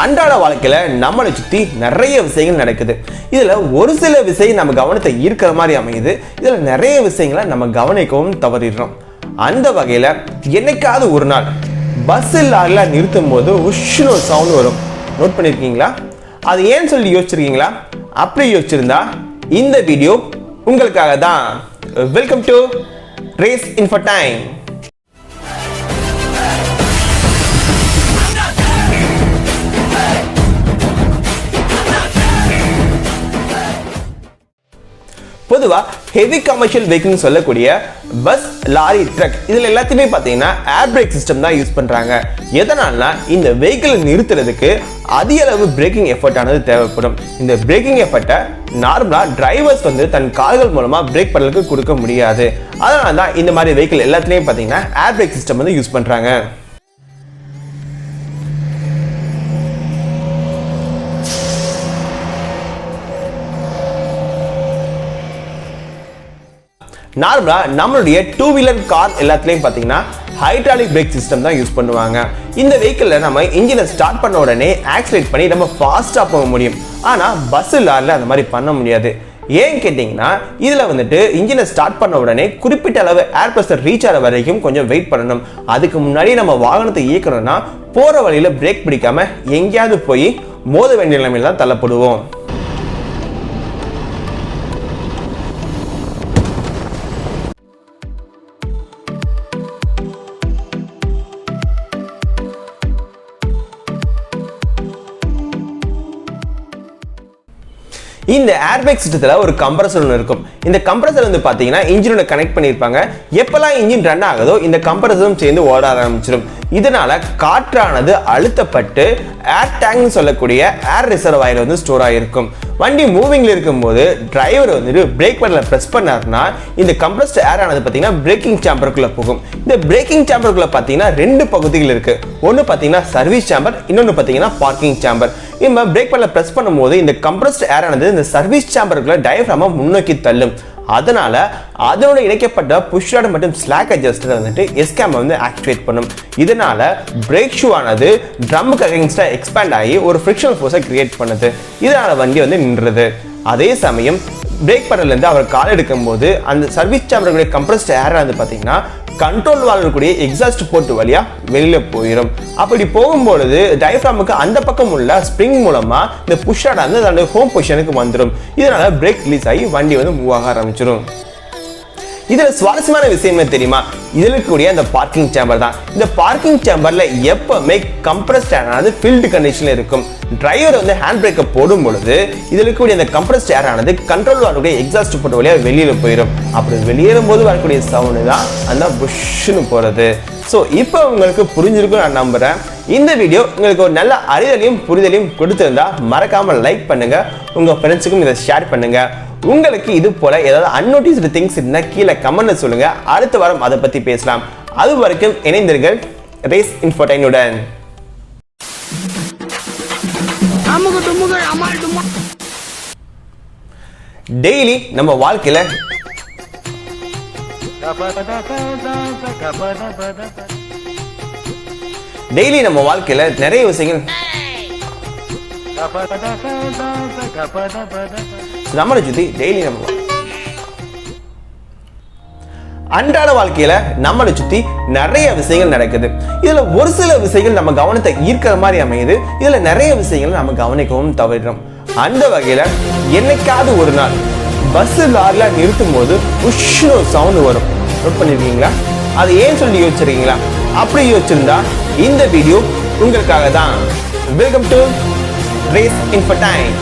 அன்றாட வாழ்க்கையில நம்மளை சுத்தி நிறைய விஷயங்கள் நடக்குது. இதுல ஒரு சில விஷயம் நம்ம கவனத்தை ஈர்க்கிற மாதிரி அமையுது. இதுல நிறைய விஷயங்களை நம்ம கவனிக்கவும் தவறிடுறோம். அந்த வகையில என்னைக்காவது ஒரு நாள் பஸ் லாரில நிறுத்தும் போது உஷ்னு ஒரு சவுண்ட் வரும். நோட் பண்ணிருக்கீங்களா? அது ஏன்னு சொல்லி யோசிச்சிருக்கீங்களா? அப்படி யோசிச்சிருந்தா இந்த வீடியோ உங்களுக்காக தான். Welcome to race info time. பொதுவா ஹெவி கமர்ஷியல் வெஹிக்கிள் சொல்லக்கூடிய பஸ், லாரி, ட்ரக் இதுல எல்லாத்தையுமே பாத்தீங்கன்னா ஏர் பிரேக் சிஸ்டம் தான் யூஸ் பண்றாங்க. எதனால்னா இந்த வெஹிக்கிளை நிறுத்துறதுக்கு அதிக அளவு பிரேக்கிங் எஃபர்ட் ஆனது தேவைப்படும். இந்த பிரேக்கிங் எஃபர்ட்டை நார்மலா டிரைவர்ஸ் தன் கால்கள் மூலமா பிரேக் பெடலுக்கு கொடுக்க முடியாது. அதனால தான் இந்த மாதிரி வெஹிக்கிள் எல்லாத்துலயும் பாத்தீங்கன்னா ஏர் பிரேக் சிஸ்டம் யூஸ் பண்றாங்க. நார்மலா நம்மளுடைய டூ வீலர் கார் எல்லாத்துலயும் பாத்தீங்கன்னா ஹைட்ராலிக் பிரேக் சிஸ்டம் தான் யூஸ் பண்ணுவாங்க. இந்த வெஹிக்கிள்ல நம்ம இன்ஜினை ஸ்டார்ட் பண்ண உடனே ஆக்சிலேட் பண்ணி நம்ம ஃபாஸ்டா போக முடியும். ஆனா பஸ் லாரில அந்த மாதிரி பண்ண முடியாது. ஏன் கேட்டீங்கன்னா இதுல இன்ஜினை ஸ்டார்ட் பண்ண உடனே குறிப்பிட்ட அளவு ஏர் பிரஷர் ரீச் ஆகிற வரைக்கும் கொஞ்சம் வெயிட் பண்ணணும். அதுக்கு முன்னாடி நம்ம வாகனத்தை இயக்கணும்னா போற வழியில பிரேக் பிடிக்காம எங்கேயாவது போய் மோத வேண்டிய நிலைமையில தான் தள்ளப்படுவோம். இந்த ஏர்பேக் சிஸ்டத்துல ஒரு கம்ப்ரஸர் இருக்கும். இந்த கம்ப்ரஸர் பாத்தீங்கன்னா இன்ஜினோட கனெக்ட் பண்ணிருப்பாங்க. எப்பெல்லாம் இன்ஜின் ரன் ஆகுதோ இந்த கம்ப்ரஸரும் சேர்ந்து ஓட ஆரம்பிச்சிடும். இதனால காற்றானது அழுத்தப்பட்டு ஏர் டேங்க் சொல்லக்கூடிய ஏர் ரிசர்வாயர் ஸ்டோர் ஆகிருக்கும். வண்டி மூவிங்ல இருக்கும்போது டிரைவர் பிரேக் பெடலை பிரஸ் பண்ணாருன்னா இந்த கம்ப்ரஸ்ட் ஏர் ஆனது பாத்தீங்கன்னா பிரேக்கிங் சேம்பருக்குள்ள போகும். இந்த பிரேக்கிங் சேம்பருக்குள்ள பாத்தீங்கன்னா ரெண்டு பகுதிகள் இருக்கு. ஒன்னு பாத்தீங்கன்னா சர்வீஸ் சேம்பர், இன்னொன்னு பாத்தீங்கன்னா பார்க்கிங் சேம்பர். நம்ம பிரேக் பெடலை பிரஸ் பண்ணும்போது இந்த கம்ப்ரஸ்ட் ஏர் ஆனது இந்த சர்வீஸ் சேம்பருக்குள்ள டயஃப்ராமை முன்னோக்கி தள்ளும். அதனால அதனோட இணைக்கப்பட்ட புஷ் ராட் மற்றும் ஸ்லாக் அட்ஜஸ்டர் எஸ்கேம் ஆக்டிவேட் பண்ணும். இதனால பிரேக் ஷூ ஆனது ட்ரம்முக்கு அகைன்ஸ்டா எக்ஸ்பேண்ட் ஆகி ஒரு ஃபிரிக்ஷனல் ஃபோர்ஸை கிரியேட் பண்ணுது. இதனால வண்டி நின்றுது. அதே சமயம் பிரேக் பெடல்ல இருந்து அவர் கால் எடுக்கும் போது அந்த சர்வீஸ் சேம்பருடைய கம்ப்ரஸ்ட் ஏர் பாத்தீங்கன்னா கண்ட்ரோல் வால்வு கூடிய எக்ஸாஸ்ட் போர்ட் வழியா வெளியில போயிடும். அப்படி போகும்பொழுது டயஃப்ராமுக்கு அந்த பக்கம் உள்ள ஸ்ப்ரிங் மூலமா இந்த புஷ் ராட் தன்னுடைய ஹோம் பொசிஷனுக்கு வந்துடும். இதனால பிரேக் ரிலீஸ் ஆகி வண்டி மூவ் ஆக ஆரம்பிச்சிடும். இதுல சுவாரஸ்யமான விஷயம் என்ன தெரியுமா? இதுல கூடிய அந்த பார்க்கிங் சேம்பர் தான். இந்த பார்க்கிங் சேம்பர்ல எப்பவுமே கம்ப்ரஸ்ட் ஏர் ஆனது ஃபில்ட் கண்டிஷன்ல இருக்கும். டிரைவர் ஹேண்ட் பிரேக்கை போடும் பொழுது இதுல கூடிய அந்த கம்ப்ரஸ்ட் ஏர் ஆனது கண்ட்ரோல் வால்வுடைய எக்ஸாஸ்ட் போர்ட் வழியா வெளியில போயிடும். அப்படி வெளியேறும் போது வரக்கூடிய சவுண்ட் தான் அந்த புஷ்னு போறது. ஸோ இப்போ உங்களுக்கு புரிஞ்சிருக்கும் நான் நம்புறேன். இந்த வீடியோ உங்களுக்கு ஒரு நல்ல அறிதலையும் புரிதலையும் கொடுத்திருந்தா மறக்காம லைக் பண்ணுங்க, உங்க ஃப்ரெண்ட்ஸுக்கும் இதை ஷேர் பண்ணுங்க. உங்களுக்கு இது போல ஏதாவது அன்நோட்டிஸ்டு திங்ஸ் இருந்தா கீழே கமெண்ட்ல சொல்லுங்க. அடுத்த வாரம் அதை பத்தி பேசலாம். அது வரைக்கும் இணைந்தீர்கள் ரேஸ் இன்ஃபோ டைமுடன். டெய்லி நம்ம வாழ்க்கையில நிறைய விஷயங்கள் நம்மளை சுத்தி டெய்லி அன்றாட வாழ்க்கையில நம்மளை சுத்தி நிறைய விஷயங்கள் நடக்குது. இதுல ஒரு சில விஷயங்கள் நம்ம கவனத்தை ஈர்க்கிற மாதிரி அமையுது. இதுல நிறைய விஷயங்கள் நம்ம கவனிக்கவும் தவறிடுறோம். அந்த வகையில என்னைக்காவது ஒரு நாள் பஸ் லாரில நிறுத்தும் போது உஷ்னு சவுண்ட் வரும். நோட் பண்ணிருக்கீங்களா? அது ஏன் சொல்லி யோசிச்சிருக்கீங்களா? அப்படி யோசிச்சிருந்தா இந்த வீடியோ உங்களுக்காக தான். Welcome to race info time.